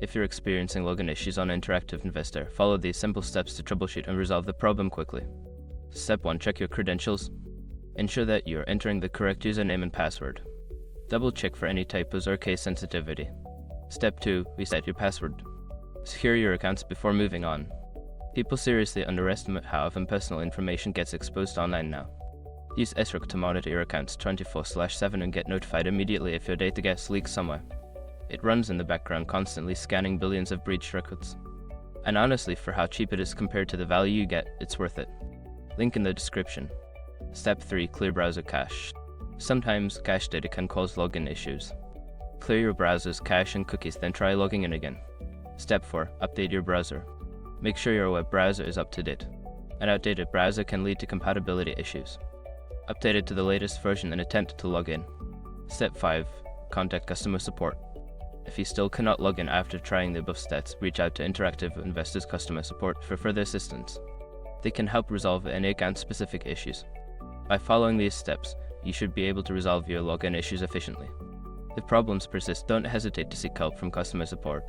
If you're experiencing login issues on Interactive Investor, follow these simple steps to troubleshoot and resolve the problem quickly. Step 1. Check your credentials. Ensure that you're entering the correct username and password. Double check for any typos or case sensitivity. Step 2. Reset your password. Secure your accounts before moving on. People seriously underestimate how often personal information gets exposed online now. Use SROC to monitor your accounts 24/7 and get notified immediately if your data gets leaked somewhere. It runs in the background, constantly scanning billions of breached records. And honestly, for how cheap it is compared to the value you get, it's worth it. Link in the description. Step 3. Clear browser cache. Sometimes cache data can cause login issues. Clear your browser's cache and cookies, then try logging in again. Step 4. Update your browser. Make sure your web browser is up to date. An outdated browser can lead to compatibility issues. Update it to the latest version and attempt to log in. Step 5. Contact customer support. If you still cannot log in after trying the above steps, reach out to Interactive Investor's customer support for further assistance. They can help resolve any account-specific issues. By following these steps, you should be able to resolve your login issues efficiently. If problems persist, don't hesitate to seek help from customer support.